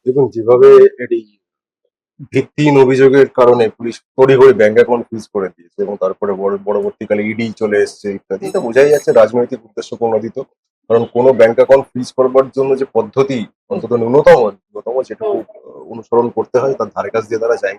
দেখুন যেভাবে এটি ভিত্তিহীন অভিযোগের কারণে পুলিশ তড়িঘড়ি ব্যাংক অ্যাকাউন্ট ফ্রিজ করে দিয়েছে এবং তারপরে পরবর্তীকালে ইডি চলে এসেছে ইত্যাদি, এটা বোঝাই যাচ্ছে রাজনৈতিক উদ্দেশ্য প্রণোদিত। কারণ কোনো ব্যাংক অ্যাকাউন্ট ফ্রিজ করবার জন্য যে পদ্ধতি অন্তত ন্যূনতম যেটুকু অনুসরণ করতে হয় তার ধারে কাছ দিয়ে তারা যায়।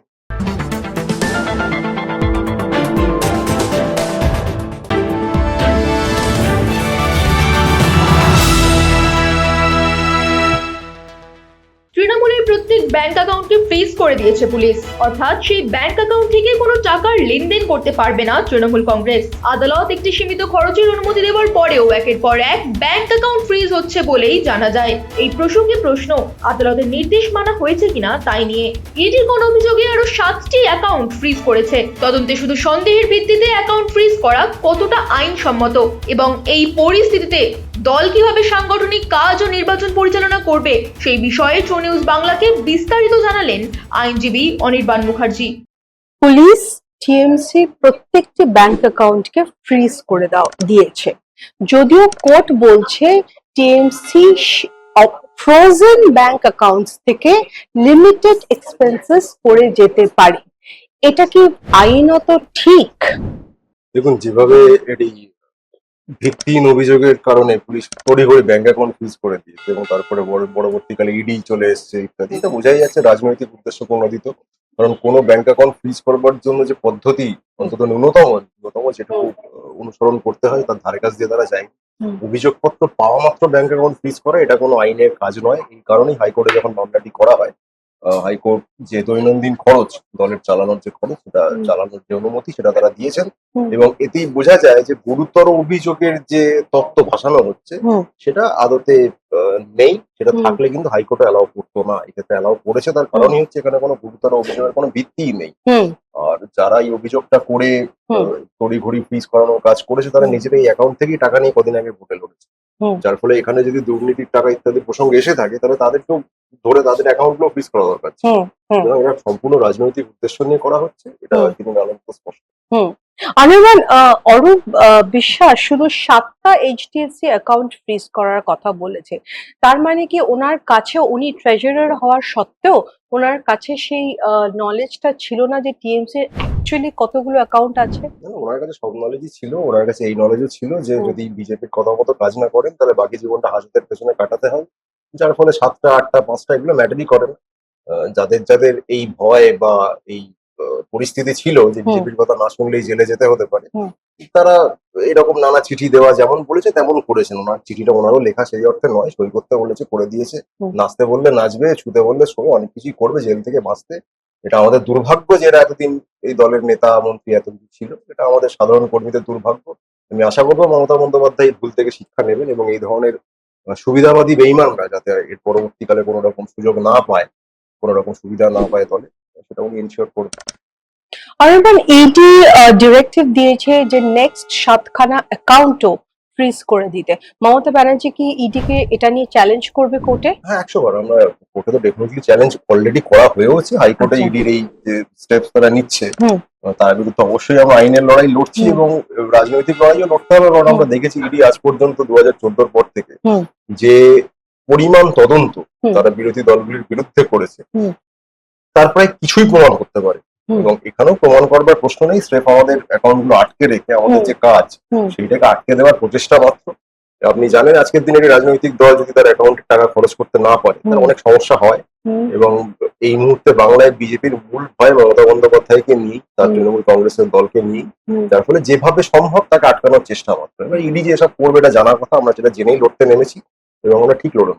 তৃণমূলের প্রত্যেক ব্যাংক অ্যাকাউন্টকে ফ্রিজ করে দিয়েছে পুলিশ, অর্থাৎ সেই ব্যাংক অ্যাকাউন্ট থেকে কোনো টাকার লেনদেন করতে পারবে না তৃণমূল কংগ্রেস। আদালত একটি সীমিত খরচের অনুমতি দেওয়ার পরেও একের পর এক ব্যাংক অ্যাকাউন্ট ফ্রিজ হচ্ছে বলেই জানা যায়। এই প্রসঙ্গে প্রশ্ন, আদালতের নির্দেশ মানা হয়েছে কিনা তাই নিয়ে। ইডির কোন অভিযোগে আরো 7টি অ্যাকাউন্ট ফ্রিজ করেছে। তদন্তে শুধু সন্দেহের ভিত্তিতে অ্যাকাউন্ট ফ্রিজ করা কতটা আইনসম্মত এবং এই পরিস্থিতিতে দল কিভাবে সাংগঠনিক কাজ ও নির্বাচন পরিচালনা করবে সেই বিষয়ে ট্রু নিউজ বাংলাকে বিস্তারিত জানালেন আইনজীবী অনির্বাণ মুখার্জি। পুলিশ টিএমসি প্রত্যেকটি ব্যাংক অ্যাকাউন্টকে ফ্রিজ করে দিয়েছে, যদিও কোর্ট বলছে টিএমসি ফ্রোজেন ব্যাংক অ্যাকাউন্টস থেকে লিমিটেড এক্সপেন্সেস করে যেতে পারে। এটা কি আইনত ঠিক? দেখুন যেভাবে এটি ভিত্তিহীন অভিযোগের কারণে পুলিশ তড়িঘড়ি ব্যাংক অ্যাকাউন্ট ফ্রিজ করে দিয়েছে এবং তারপরে পরবর্তীকালে ইডি চলে এসেছে ইত্যাদি, এটা বোঝাই যাচ্ছে রাজনৈতিক উদ্দেশ্য প্রণোদিত। কারণ কোনো ব্যাংক অ্যাকাউন্ট ফ্রিজ করবার জন্য যে পদ্ধতি অন্তত ন্যূনতম যেটুকু অনুসরণ করতে হয় তার ধারে কাছ দিয়ে তারা যায়। অভিযোগপত্র পাওয়া মাত্র ব্যাংক অ্যাকাউন্ট ফ্রিজ করা এটা কোনো আইনের কাজ নয়। এই কারণেই হাইকোর্টে যখন মামলাটি করা হয়, হাইকোর্ট যে দৈনন্দিন খরচ, দলের চালানোর যে খরচ, সেটা চালানোর যে অনুমতি সেটা তারা দিয়েছেন এবং এতেই বোঝা যায় যে গুরুতর অভিযোগের যে তত্ত্ব ভাসানো হচ্ছে সেটা আদতে নেই। সেটা থাকলে কিন্তু হাইকোর্টে অ্যালাউ করতো না, এক্ষেত্রে অ্যালাউ করেছে। তার কারণই হচ্ছে এখানে কোনো গুরুতর অভিযোগের কোনো ভিত্তিই নেই। আর যারা এই অভিযোগটা করে তড়িঘড়ি ফ্রিজ করানোর কাজ করেছে তারা নিজেরাই অ্যাকাউন্ট থেকেই টাকা নিয়ে কদিন আগে ভোটে লড়েছে। যার ফলে এখানে যদি দুর্নীতির টাকা ইত্যাদি প্রসঙ্গ এসে থাকে তাহলে তাদেরকেও ধরে তাদের অ্যাকাউন্ট গুলো ফ্রিজ করা দরকার ছিল। সুতরাং এটা সম্পূর্ণ রাজনৈতিক উদ্দেশ্য নিয়ে করা হচ্ছে, এটা তিনি স্পষ্ট। অনির্বাণ, অরূপ বিশ্বাস শুধু 7টা এইচডিএফসি অ্যাকাউন্ট ফ্রিজ করার কথা বলেছে। তার মানে কি ওনার কাছে, উনি ট্রেজারার হওয়ার সত্ত্বেও ওনার কাছে সেই নলেজটা ছিল না যে টিএমসি অ্যাকচুয়ালি কতগুলো অ্যাকাউন্ট আছে? ওনার কাছে সব নলেজই ছিল, ওনার কাছে এই নলেজও ছিল যে যদি বিজেপির কথা মতো কাজ না করেন তাহলে বাকি জীবনটা হাজতের পেছনে কাটাতে হয়। যার ফলে 7টা 8টা 5টা এগুলো ম্যাটারই করে না। যাদের যাদের এই ভয় বা এই পরিস্থিতি ছিল যে বিজেপির কথা না শুনলেই জেলে যেতে হতে পারে, তারা এরকম নানা চিঠি দেওয়া যেমন বলেছে তেমন করেছেন। ওনার চিঠিটা ওনারও লেখা সেই অর্থে নয়, সই করতে বলেছে করে দিয়েছে, নাচতে বললে নাচবে, ছুতে বললে শোনো, অনেক কিছুই করবে জেল থেকে বাঁচতে। এটা আমাদের দুর্ভাগ্য যে এরা এতদিন এই দলের নেতা মন্ত্রী এত কিছু ছিল, এটা আমাদের সাধারণ কর্মীদের দুর্ভাগ্য। আমি আশা করবো মমতা বন্দ্যোপাধ্যায় ভুল থেকে শিক্ষা নেবেন এবং এই ধরনের সুবিধাবাদী বেইমানরা যাতে এর পরবর্তীকালে কোনো রকম সুযোগ না পায়, কোনো রকম সুবিধা না পায় দলে, সেটা উনি ইনশিওর করবেন। অনির্বাণ, ইডি ডিরেক্টিভ দিয়েছে যে নেক্সট 7খানা অ্যাকাউন্টও ফ্রিজ করে দিতে। মমতা ব্যানার্জি কি ইডি কে এটা নিয়ে চ্যালেঞ্জ করবে কোর্টে? হ্যাঁ, 100 বার। আমরা কোর্টে তো ডেফিনেটলি চ্যালেঞ্জ অলরেডি করা হয়েছে। হাইকোর্টে ইডির এই যে স্টেপস তারা নিচ্ছে তার বিরুদ্ধে অবশ্যই আমরা আইনের লড়াই লড়ছি এবং রাজনৈতিক লড়াইও লড়তে হবে। কারণ আমরা দেখেছি ইডি আজ পর্যন্ত 2014 পর থেকে যে পরিমাণ তদন্ত তারা বিরোধী দলগুলির বিরুদ্ধে করেছে তার প্রায় কিছুই প্রমাণ করতে পারে এবং এখানেও প্রমাণ করবার প্রশ্ন নেই। স্রেফ আমাদের অ্যাকাউন্ট গুলো আটকে রেখে আমাদের যে কাজ সেইটাকে আটকে দেওয়ার প্রচেষ্টা মাত্র। আপনি জানেন আজকের দিনে একটি রাজনৈতিক দল যদি তার অ্যাকাউন্টে টাকা খরচ করতে না পারে তার অনেক সমস্যা হয় এবং এই মুহূর্তে বাংলায় বিজেপির মূল ভয় মমতা বন্দ্যোপাধ্যায়কে নিয়ে, তার তৃণমূল কংগ্রেসের দলকে নিয়ে, যার ফলে যেভাবে সম্ভব তাকে আটকানোর চেষ্টা মাত্র। এবার ইডি যে এসব করবে এটা জানার কথা, আমরা সেটা জেনেই লড়তে নেমেছি এবং আমরা ঠিক লড়ব।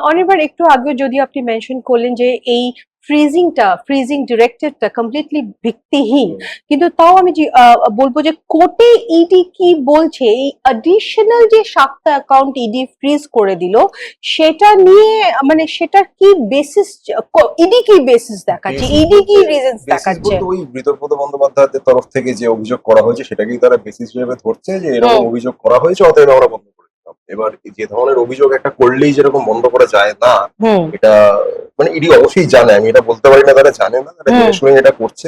অনির্বাণ, একটু আগে যদি আপনি মেনশন করলেন যে এই ফ্রিজিং ডিরেক্টিভটা কমপ্লিটলি ভিত্তিহীন, কিন্তু তাও আমি বলবো যে কোর্টে ইডি কি বলছে, এই অ্যাডিশনাল যে 7টা অ্যাকাউন্ট ইডি ফ্রিজ করে দিল সেটা নিয়ে, মানে সেটার কি বেসিস, ইডি কি বেসিস দেখাচ্ছে, ইডি কি রিজনস দেখাচ্ছে? ওই বিতর্কত বন্দ্যোপাধ্যায়দের তরফ থেকে যে অভিযোগ করা হয়েছে সেটাকেই তারা বেসিস হিসেবে ধরছে যে এরকম অভিযোগ করা হয়েছে, অতএব আমরা বন্ধ করে দিলাম। এবার যে ধরনের অভিযোগ একটা করলেই যেরকম বন্ধ করা যায় না, এটা মানে ইডি অবশ্যই জানে, আমি এটা বলতে পারি না তারা জানে না, তারা জেনে শুনে এটা করছে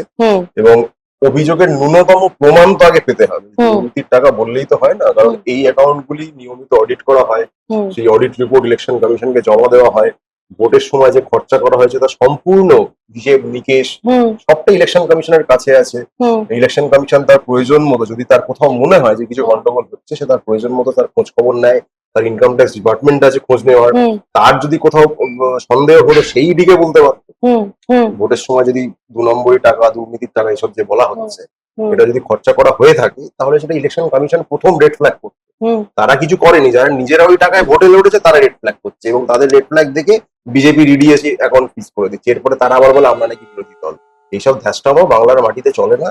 এবং অভিযোগের ন্যূনতম প্রমাণ তো আগে পেতে হবে। দুর্নীতির টাকা বললেই তো হয় না, কারণ এই অ্যাকাউন্ট গুলি নিয়মিত অডিট করা হয়, সেই অডিট রিপোর্ট ইলেকশন কমিশনকে জমা দেওয়া হয় ভোটের সময় যে খরচা করা হয়েছে তার সম্পূর্ণ হিসেব নিকেশ হুম সবটা ইলেকশন কমিশনের কাছে আছে। হুম ইলেকশন কমিশন তার প্রয়োজন মতো যদি তার কোথাও মনে হয় যে কিছু গন্ডগোল হচ্ছে সে তার প্রয়োজন মতো তার খোঁজ খবর নেয়। তার ইনকাম ট্যাক্স ডিপার্টমেন্ট আছে খোঁজ নেওয়ার। হুম তার যদি কোথাও সন্দেহ হলো সেই দিকে বলতে পারত। হুম হুম ভোটের সময় যদি 2 নম্বরই টাকা, দুর্নীতির টাকা এসব যে বলা হচ্ছে হুম এটা যদি খরচা করা হয়ে থাকে তাহলে সেটা ইলেকশন কমিশন প্রথম রেড ফ্ল্যাগ করছে। হুম তারা কিছু করেনি, যারা নিজেরা ওই টাকায় ভোটে লড়েছে তারা রেড ফ্ল্যাগ করছে এবং তাদের রেড ফ্ল্যাগ দেখে বিজেপি ইডিএসি অ্যাকাউন্ট ফ্রিজ করে দিচ্ছে। এরপরে তারা আবার বলে আমরা নাকি বিরোধী দল। এইসব ধ্যাসটামো বাংলার মাটিতে চলে না।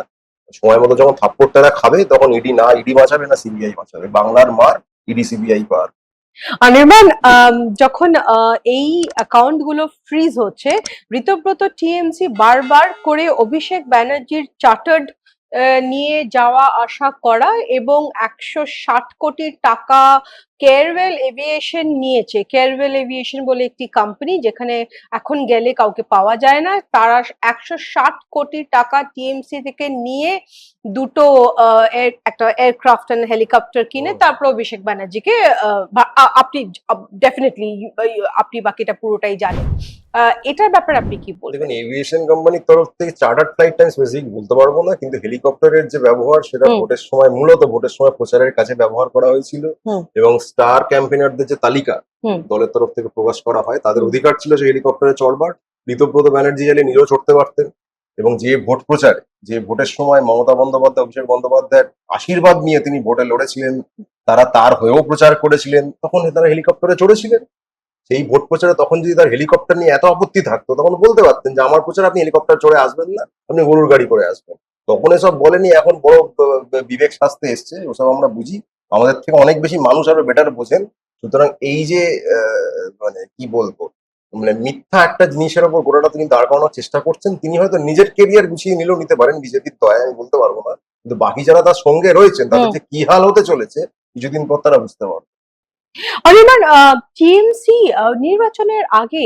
সময় মতো যখন থাপ্পড় তারা খাবে তখন ইডি বাঁচাবে না সিবিআই বাঁচাবে। বাংলার মার ইডি সিবিআই পার। অনির্বাণ, যখন এই অ্যাকাউন্ট গুলো ফ্রিজ হচ্ছে, ঋতব্রত টিএমসি বারবার করে অভিষেক ব্যানার্জির চার্টার্ড নিয়ে যাওয়া আসা করা এবং 160 কোটি টাকা কেয়ারওয়েল এভিয়েশন নিয়েছে। কেয়ারওয়েল এভিয়েশন বলে একটি কোম্পানি যেখানে এখন গেলে কাউকে পাওয়া যায় না, তারা 160 কোটি টাকা টিএমসি থেকে নিয়ে দুটো একটা এয়ারক্রাফট এন্ড হেলিকপ্টার কিনে তারপর অভিষেক ব্যানার্জিকে আপনি ডেফিনেটলি আপনি বাকিটা পুরোটাই জানেন। এটার ব্যাপারে আপনি কি বলবেন? দেখুন, এভিয়েশন কোম্পানির তরফ থেকে চার্টার্ড ফ্লাইট টাইম স্পেসিফিক বলতে পারবো না, কিন্তু হেলিকপ্টারের যে ব্যবহার সেটা হুম। ভোটের সময় মূলত ভোটের সময় প্রচারের কাছে ব্যবহার করা হয়েছিল হুম। এবং স্টার ক্যাম্পেনারদের যে তালিকা হুম। দলের তরফ থেকে প্রকাশ করা হয় তাদের হুম। অধিকার ছিল সেই হেলিকপ্টারে চড়বার। ঋতব্রত ব্যানার্জি চাইলে নিজেও চড়তে পারতেন এবং যে ভোট প্রচারে যে ভোটের সময় মমতা বন্দ্যোপাধ্যায় অভিষেক বন্দ্যোপাধ্যায়ের আশীর্বাদ নিয়ে তিনি ভোটে লড়েছিলেন, তারা তার হয়েও প্রচার করেছিলেন, তখন তারা হেলিকপ্টারে চড়েছিলেন। সেই ভোট প্রচারে তখন যদি তার হেলিকপ্টার নিয়ে এত আপত্তি থাকতো তখন বলতে পারতেন যে আমার প্রচারে আপনি হেলিকপ্টার চড়ে আসবেন না, আপনি গরুর গাড়ি করে আসবেন। তখন এসব বলেনি, এখন বড় বিবেক শাস্তে এসছে, ওসব আমরা বুঝি। আমাদের থেকে অনেক বেশি মানুষ আরো বেটার বোঝেন। সুতরাং এই যে মানে কি বলবো, মানে মিথ্যা একটা জিনিসের উপর গোটাটা তিনি দাঁড় করানোর চেষ্টা করছেন। তিনি হয়তো নিজের কেরিয়ার গুছিয়ে নিলেও নিতে পারেন বিজেপির দয়ায়, আমি বলতে পারবো না, কিন্তু বাকি যারা তার সঙ্গে রয়েছেন তাদের যে কি হাল হতে চলেছে কিছুদিন পর তারা বুঝতে পারবে। অনির্বাণ, টিএমসি নির্বাচনের আগে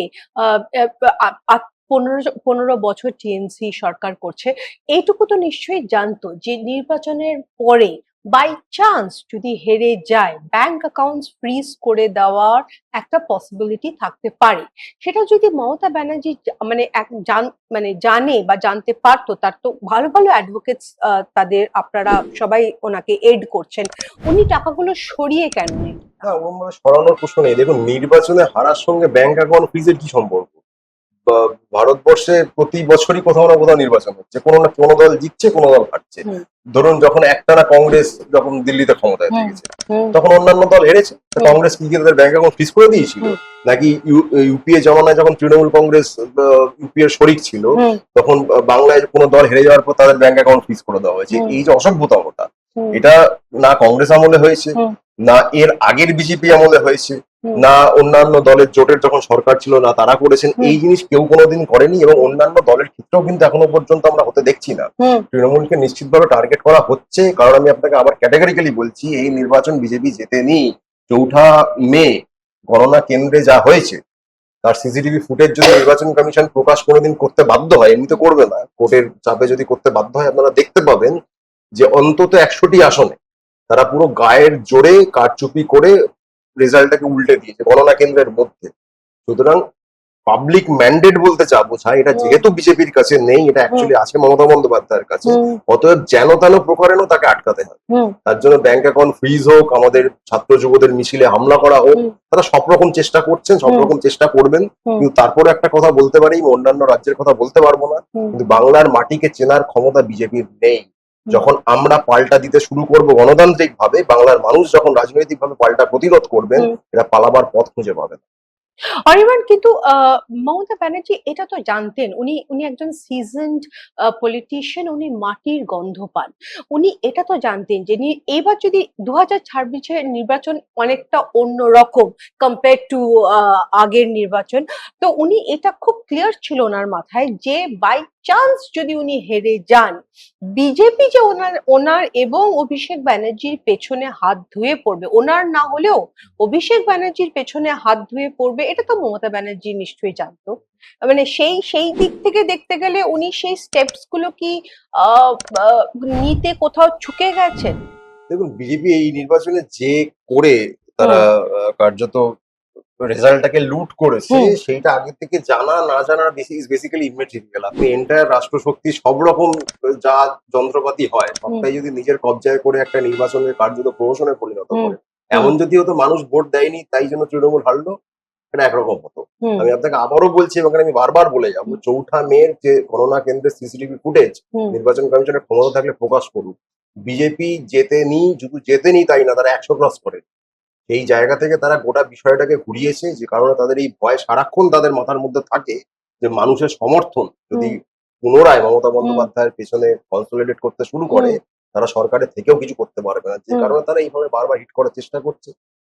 15 বছর টিএমসি সরকার করছে, এইটুকু তো নিশ্চয়ই জানতো যে নির্বাচনের পরে বাই চান্স যদি হেরে যায় ব্যাংক অ্যাকাউন্টস ফ্রিজ করে দেওয়ার একটা পসিবিলিটি থাকতে পারে। সেটা যদি মমতা ব্যানার্জি মানে মানে জানে বা জানতে পারতো, তার তো ভালো ভালো অ্যাডভোকেটস তাদের আপনারা সবাই ওনাকে এড করছেন, উনি টাকাগুলো সরিয়ে কেন নেন? না, ওরকম ভাবে সরানোর প্রশ্ন নেই। দেখুন, নির্বাচনে হারার সঙ্গে ব্যাংক অ্যাকাউন্ট ফ্রিজের কি সম্পর্ক? ভারতবর্ষে প্রতি বছরই কোথাও না কোথাও নির্বাচন হচ্ছে, কোনো না কোনো দল জিতছে, কোনো দল হারছে। হুম। ধরুন, যখন একটানা কংগ্রেস যখন দিল্লিতে ক্ষমতায় হুম। থেকেছে হুম। তখন অন্যান্য দল হেরেছে, তা হুম। কংগ্রেস কি তাদের ব্যাংক অ্যাকাউন্ট ফ্রিজ করে দিয়েছিল? হুম। নাকি ইউপিএ জমানায় যখন তৃণমূল কংগ্রেস ইউপিএর শরিক ছিল হুম। তখন বাংলায় কোনো দল হেরে যাওয়ার পর তাদের ব্যাংক অ্যাকাউন্ট ফ্রিজ করে দেওয়া হয়েছে? হুম। এই যে অসভ্যতামটা, হুম। এটা না কংগ্রেস আমলে হয়েছে, হুম। না এর আগের বিজেপি আমলে হয়েছে, হুম। না অন্যান্য দলের জোটের যখন সরকার ছিল না তারা করেছেন। হুম। এই জিনিস কেউ কোনোদিন করেনি এবং অন্যান্য দলের ক্ষেত্রেও কিন্তু এখনো পর্যন্ত আমরা হতে দেখছি না। হুম। তৃণমূলকে নিশ্চিতভাবে টার্গেট করা হচ্ছে, কারণ আমি আপনাকে আবার ক্যাটাগরিক্যালি বলছি, এই নির্বাচন বিজেপি জেতেনি। 4 মে গণনা কেন্দ্রে যা হয়েছে তার সিসিটিভি ফুটেজ যদি নির্বাচন কমিশন প্রকাশ কোনোদিন করতে বাধ্য হয়, এমনি তো করবে না, কোর্টের চাপে যদি করতে বাধ্য হয়, আপনারা দেখতে পাবেন যে অন্তত 100টি আসনে তারা পুরো গায়ের জোরে কারচুপি করে রেজাল্টটাকে উল্টে দিয়েছে গণনা কেন্দ্রের মধ্যে। সুতরাং পাবলিক ম্যান্ডেট বলতে যা বোঝায়, এটা যেহেতু বিজেপির কাছে নেই, এটা অ্যাকচুয়ালি আছে মমতা বন্দ্যোপাধ্যায়ের কাছে, অতএব যেন তেন প্রকারেণও তাকে আটকাতে হয়। তার জন্য ব্যাংক অ্যাকাউন্ট ফ্রিজ হোক, আমাদের ছাত্র যুবদের মিছিলে হামলা করা হোক, তারা সব রকম চেষ্টা করছেন, সব রকম চেষ্টা করবেন। কিন্তু তারপরে একটা কথা বলতে পারি, অন্যান্য রাজ্যের কথা বলতে পারবো না, কিন্তু বাংলার মাটিকে চেনার ক্ষমতা বিজেপির নেই। যখন আমরা পাল্টা দিতে শুরু করব গণতান্ত্রিক ভাবে, বাংলার মানুষ যখন রাজনৈতিক ভাবে পাল্টা প্রতিরোধ করবেন, এটা পালাবার পথ খুঁজে পাবেন। অনির্বাণ, কিন্তু মমতা ব্যানার্জি এটা তো জানতেন, উনি উনি একজন সিজনড পলিটিশিয়ান, উনি মাটির গন্ধ পান। উনি এটা তো জানতেন যে এবার যদি 2026-এর নির্বাচন অনেকটা অন্যরকম কম্পেয়ার টু আগের নির্বাচন, তো উনি এটা খুব ক্লিয়ার ছিল ওনার মাথায় যে বাই চান্স যদি উনি হেরে যান, বিজেপি যে ওনার ওনার এবং অভিষেক ব্যানার্জির পেছনে হাত ধুয়ে পড়বে, ওনার না হলেও অভিষেক ব্যানার্জির পেছনে হাত ধুয়ে পড়বে, এটা তো মমতা ব্যানার্জি নিশ্চয়ই জানতো। মানে সেই সেই দিক থেকে দেখতে গেলে উনি সেই স্টেপস গুলো কি আহ আহ, নিতে কোথাও চুকে গেছেন? দেখুন, বিজেপি এই নির্বাচনে যে করে তারা কার্যত রেজাল্টটাকে লুট করেছে হুম। সেইটা আগে থেকে জানা না জানার বেসিক্যালি ইমেটেরিয়াল। আপনি এন্টায়ার রাষ্ট্রশক্তি সব রকম যা যন্ত্রপাতি হয় সবটাই যদি নিজের কবজায় করে একটা নির্বাচনের কার্যত প্রহসনে পরিণত হুম। করে, এমন যদি হতো মানুষ ভোট দেয়নি তাই জন্য তৃণমূল হারলো, এটা একরকম হতো। হুম। আমি আপনাকে আবারও বলছি এবং আমি বারবার বলে যাবো, 4ঠা মের যে গণনা কেন্দ্রের সিসিটিভি ফুটেজ হুম। নির্বাচন কমিশনের ক্ষমতা থাকলে প্রকাশ করুক। বিজেপি জেতেনি, শুধু জেতেনি তাই না, তারা 100 ক্রস করে। এই জায়গা থেকে তারা গোটা বিষয়টাকে ঘুরিয়েছে, যে কারণে তাদের এই ভয় সারাক্ষণ তাদের মাথার মধ্যে থাকে যে মানুষের সমর্থন যদি পুনরায় মমতা বন্দ্যোপাধ্যায়ের পেছনে কনসোলিডেট করতে শুরু করে, তারা সরকারের থেকেও কিছু করতে পারবে না, যে কারণে তারা এইভাবে বারবার হিট করার চেষ্টা করছে।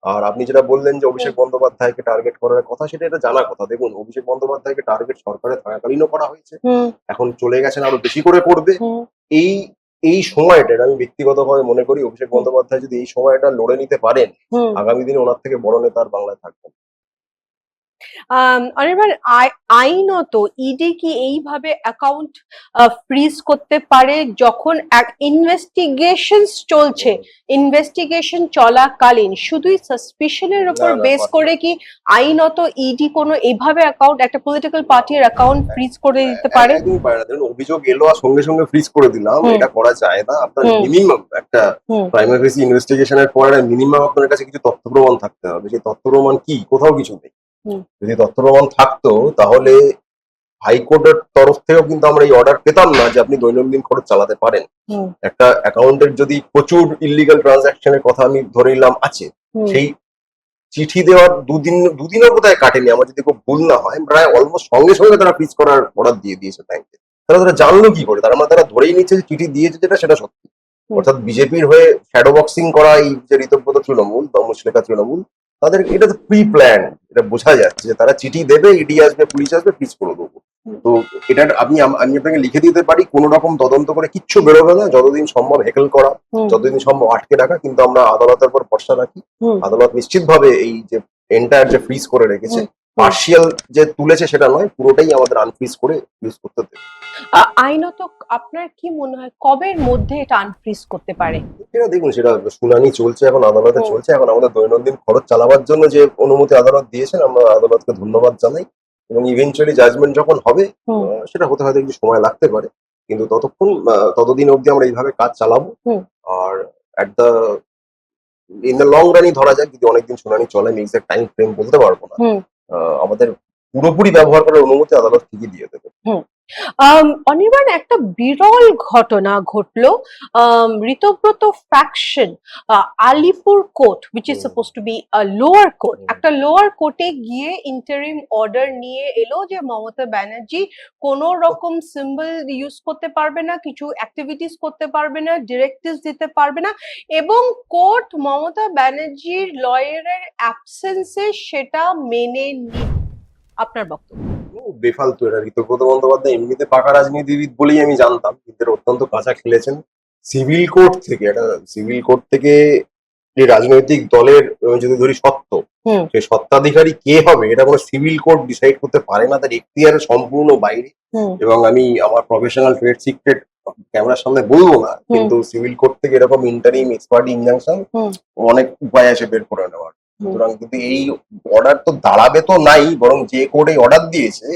আর আপনি যেটা বললেন যে অভিষেক বন্দ্যোপাধ্যায়কে টার্গেট করার কথা, সেটা এটা জানা কথা। দেখুন, অভিষেক বন্দ্যোপাধ্যায়কে টার্গেট সরকারে থাকাকালীনও করা হয়েছে, হুম। এখন চলে গেছেন আরো বেশি করে করবে। হুম। এই এই সময়টা আমি ব্যক্তিগতভাবে মনে করি অভিষেক বন্দ্যোপাধ্যায় যদি এই সময়টা লড়ে নিতে পারেন, হুম। আগামী দিনে ওনার থেকে বড় নেতা আর বাংলায় থাকবেন না। অনির্বাণ, আইনত ইডি কি এইভাবে অ্যাকাউন্ট ফ্রিজ করতে পারে যখন এক ইনভেস্টিগেশন চলছে? ইনভেস্টিগেশন চলাকালীন শুধুই সাসপিশনের উপর না, না, বেস পারে না। করে কি আইনত ইডি কোনো এইভাবে অ্যাকাউন্ট, একটা পলিটিক্যাল পার্টির অ্যাকাউন্ট ফ্রিজ করে দিতে পারে? একদমই পারে না। দেখুন, অভিযোগ এলো আর সঙ্গে সঙ্গে ফ্রিজ করে দিলাম, হুম। এটা করা যায় না। আপনার হুম। মিনিমাম একটা হুম। প্রাইমারি ইনভেস্টিগেশনের পরে মিনিমাম আপনার কাছে কিছু তথ্য প্রমাণ থাকতে হবে। সেই তথ্য প্রমাণ কি? কোথাও কিছু নেই। হুম। যদি তথ্য প্রমাণ থাকতো তাহলে হাইকোর্টের তরফ থেকেও কিন্তু আমরা এই অর্ডার পেতাম না যে আপনি দৈনন্দিন খরচ চালাতে পারেন। হুম। একটা অ্যাকাউন্টের যদি প্রচুর ইলিগাল ট্রানজাকশনের কথা আমি ধরে নিলাম আছে, হুম। সেই চিঠি দেওয়ার দুদিনের বোধহয় কাটেনি, আমার যদি খুব ভুল না হয়, প্রায় অলমোস্ট সঙ্গে সঙ্গে তারা ফ্রিজ করার অর্ডার দিয়ে দিয়েছে ব্যাংকে। তারা জানলো কি করে? তার মানে তারা ধরেই নিচ্ছে যে চিঠি দিয়েছে যেটা, সেটা সত্যি। হুম। অর্থাৎ বিজেপির হয়ে শ্যাডো বক্সিং করা এই যে ঋতব্রত তৃণমূল, দমুশলেখা তৃণমূল, তাদের এটা তো প্রি প্ল্যান। এটা বোঝা যাচ্ছে যে তারা চিঠি দেবে, ইডি আসবে, পুলিশ আসবে, ফ্রিজ করে দেবো। তো এটা আমি আপনাকে লিখে দিতে পারি, কোনো রকম তদন্ত করে কিচ্ছু বেরোবে না, যতদিন সম্ভব হেকেল করা, হুম। যতদিন সম্ভব আটকে রাখা। কিন্তু আমরা আদালতের উপর ভরসা রাখি। হুম। আদালত নিশ্চিতভাবে এই যে এন্টায়ার যে ফ্রিজ করে রেখেছে, পার্শিয়াল যে তুলেছে সেটা নয়, পুরোটাই আমাদের আনফ্রিজ করে ইউজ করতে দেবে। আইনত আপনার কি মনে হয় কবের মধ্যে এটা আনফ্রিজ করতে পারে? সেটা দেখুন, সেটা শুনানি চলছে, এখন আদালতে হুম। চলছে। এখন আমাদের দৈনন্দিন খরচ চালাবার জন্য যে অনুমতি আদালত দিয়েছেন, আমরা আদালতকে ধন্যবাদ জানাই। এবং ইভেনচুয়ালি জাজমেন্ট যখন হবে, হুম। সেটা হতে হয়তো একটু সময় লাগতে পারে, কিন্তু ততদিন অবধি আমরা এইভাবে কাজ চালাবো। হুম। আর ইন দ্য লং রানই ধরা যাক, যদি অনেকদিন শুনানি চলে, আমি এক্সাক্ট টাইম ফ্রেম বলতে পারবো না, হুম। আমাদের পুরোপুরি ব্যবহার করার অনুমতি আদালত ঠিকই দিয়ে দেবে। অনির্বাণ, একটা বিরল ঘটনা ঘটলো। Ritabrata faction, Alipore court, which is supposed to be a lower court, একটা লোয়ার কোর্টে গিয়ে ইন্টারিম অর্ডার নিয়ে এলো যে মমতা ব্যানার্জি কোন রকম সিম্বল ইউজ করতে পারবে না, কিছু অ্যাক্টিভিটিস করতে পারবে না, ডিরেক্টিভস দিতে পারবে না, এবং কোর্ট মমতা ব্যানার্জির লয়ারের অ্যাবসেন্সে সেটা মেনে নিল। আপনার বক্তব্য? বেফালতু এটা। ঋতব্রত বন্দ্যোপাধ্যায় এমনিতে পাকা রাজনীতিবিদ বলেই আমি জানতাম, কিন্তু এরা অত্যন্ত কাঁচা খেলেছেন। সিভিল কোর্ট থেকে যে রাজনৈতিক দলের যদি ধরি সত্ত্ব, হুম। সেই সত্ত্বাধিকারী কে হবে এটা কোনো সিভিল কোর্ট ডিসাইড করতে পারে না, তার এখতিয়ারের সম্পূর্ণ বাইরে। হুম। এবং আমি আমার প্রফেশনাল ট্রেড সিক্রেট ক্যামেরার সামনে বলবো না, কিন্তু সিভিল কোর্ট থেকে এরকম ইন্টারিম এক্সপার্ট ইনজাংশন অনেক উপায় আছে বের করে নেওয়ার। সুতরাং কিন্তু এই অর্ডার তো দাঁড়াবে তো নাই, বরং যে কোর্ট এই অর্ডার দিয়েছে,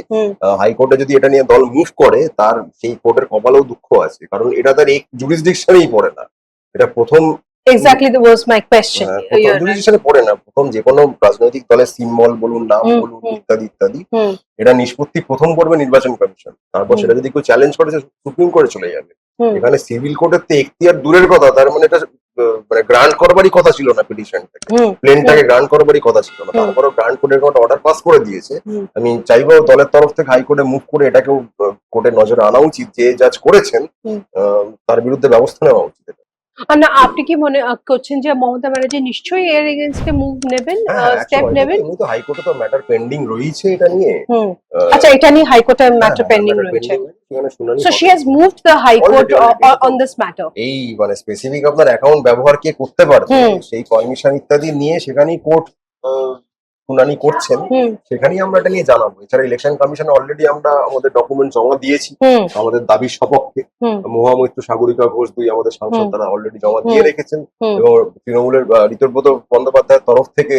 হাইকোর্টে যদি এটা নিয়ে দল মুভ করে, তার সেই কোর্টের কপালেও দুঃখ আছে, কারণ এটা তার এক জুরিসডিকশনেই পড়ে না। এটা প্রথম Exactly, that was my question. জুরিসডিকশনে পড়ে না। প্রথম যে কোনো রাজনৈতিক দলের সিম্বল বলুন, নাম বলুন, ইত্যাদি ইত্যাদি, এটা নিষ্পত্তি প্রথম করবে নির্বাচন কমিশন। তারপর সেটা যদি কেউ চ্যালেঞ্জ করে, সুপ্রিম কোর্টে চলে যাবে। এখানে সিভিল কোর্টের তো এখতিয়ার দূরের কথা, তার মানে এটা মানে গ্রান্ট করবারই কথা ছিল না, পিটিশনটাকে, প্লেনটাকে গ্রান্ট করবারই কথা ছিল না, তারপরেও গ্রান্ট কোর্টের একটা অর্ডার পাস করে দিয়েছে। আমি চাইবো দলের তরফ থেকে হাইকোর্টে মুভ করে এটাকেও কোর্টের নজরে আনা উচিত, যে জাজ করেছেন তার বিরুদ্ধে ব্যবস্থা নেওয়া উচিত। না, আপনি কি মনে করছেন যে মমতা ব্যানার্জি নিশ্চয়ই এর এগেইনস্টে মুভ নেবেন, স্টেপ নেবেন? এমনি তো হাইকোর্টে তো ম্যাটার পেন্ডিং রয়েছে এটা নিয়ে। আচ্ছা, এটা নিয়ে হাইকোর্টে ম্যাটার পেন্ডিং রয়েছে। So she has moved the high court on this matter. এই মানে স্পেসিফিক আপনার অ্যাকাউন্ট ব্যবহার কে করতে পারবে সেই পারমিশন ইত্যাদি নিয়ে সেখানেই কোর্ট শুনানি করছেন, সেখানেই আমরা এটা নিয়ে জানাবো। এছাড়া ইলেকশন কমিশনে অলরেডি আমরা আমাদের ডকুমেন্ট জমা দিয়েছি আমাদের দাবির সপক্ষে। মহামৈত্র সাগরিকা ঘোষ, দুই আমাদের সাংসদ, তারা অলরেডি জমা দিয়ে রেখেছেন। এবং তৃণমূলের ঋতব্রত বন্দ্যোপাধ্যায়ের তরফ থেকে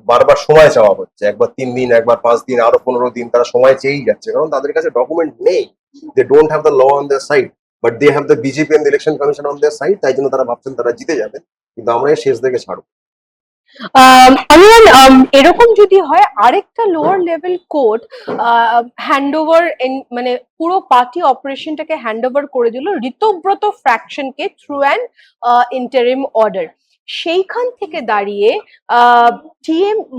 বারবার সময় চাওয়া হচ্ছে, একবার 3 দিন, একবার 5 দিন, আরো 15 দিন তারা সময় চেয়েই যাচ্ছে, কারণ তাদের কাছে ডকুমেন্ট নেই। They don't have the law on their side, but they have the BJP and election commission on their side. তাই জন্য তারা ভাবছেন তারা জিতে যাবে, কিন্তু আমরা এর শেষ দিকে ছাড়বো। অনিয়ন, এরকম যদি হয় আরেকটা লোয়ার লেভেল কোর্ট হ্যান্ডওভার মানে পুরো পার্টি অপারেশনটাকে হ্যান্ডওভার করে দিল ঋতব্রত ফ্র্যাকশনকে থ্রু অ্যান ইন্টারিম অর্ডার। সেইখান থেকে দাঁড়িয়ে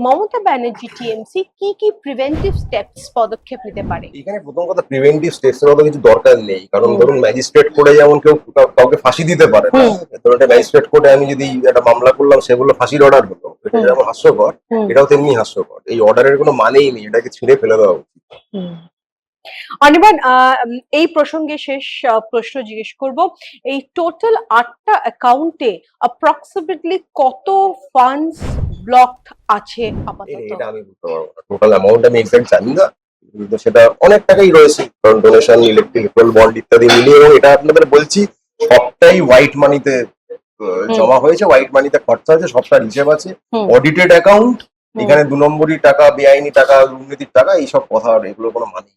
মমতা ব্যানার্জি টিএমসি কি কি প্রিভেন্টিভ স্টেপস পদক্ষেপ নিতে পারে? এখানে প্রথম কথা, প্রিভেন্টিভ স্টেপস এর মতো কিছু দরকার নেই, কারণ হুম। ধরুন ম্যাজিস্ট্রেট কোর্টে যেমন কেউ কাউকে ফাঁসি দিতে পারে না, হুম। ধরুন একটা ম্যাজিস্ট্রেট কোর্টে আমি যদি একটা মামলা করলাম, সেগুলো ফাঁসির অর্ডার হলো, এটা হুম। যেমন হাস্যকর, হুম। এটাও তেমনি হাস্যকর। এই অর্ডারের কোনো মানেই নেই, এটাকে ছিঁড়ে ফেলে দেওয়া উচিত। অনির্বাণ, এই প্রসঙ্গে শেষ প্রশ্ন জিজ্ঞেস করব, এই টোটাল 8টা অ্যাকাউন্টে অ্যাপ্রক্সিমেটলি কত ফান্ডস ব্লকড আছে আপাতত? এটা আমি বলতে পারবো না, টোটাল অ্যামাউন্ট আমি এক্সাক্ট জানি না, কিন্তু সেটা অনেক টাকাই রয়েছে, কারণ ডোনেশন, ইলেকট্রিক্যাল বন্ড ইত্যাদি মিলিয়ে। এবং এটা আপনাদের বলছি, সবটাই হোয়াইট মানিতে জমা হয়েছে, হোয়াইট মানিতে খরচা হয়েছে, সবটার হিসেব আছে, হুম। Audited account. এখানে 2 নম্বরই টাকা, বেআইনি টাকা, দুর্নীতির টাকা, এইসব কথা, এগুলো কোনো মানে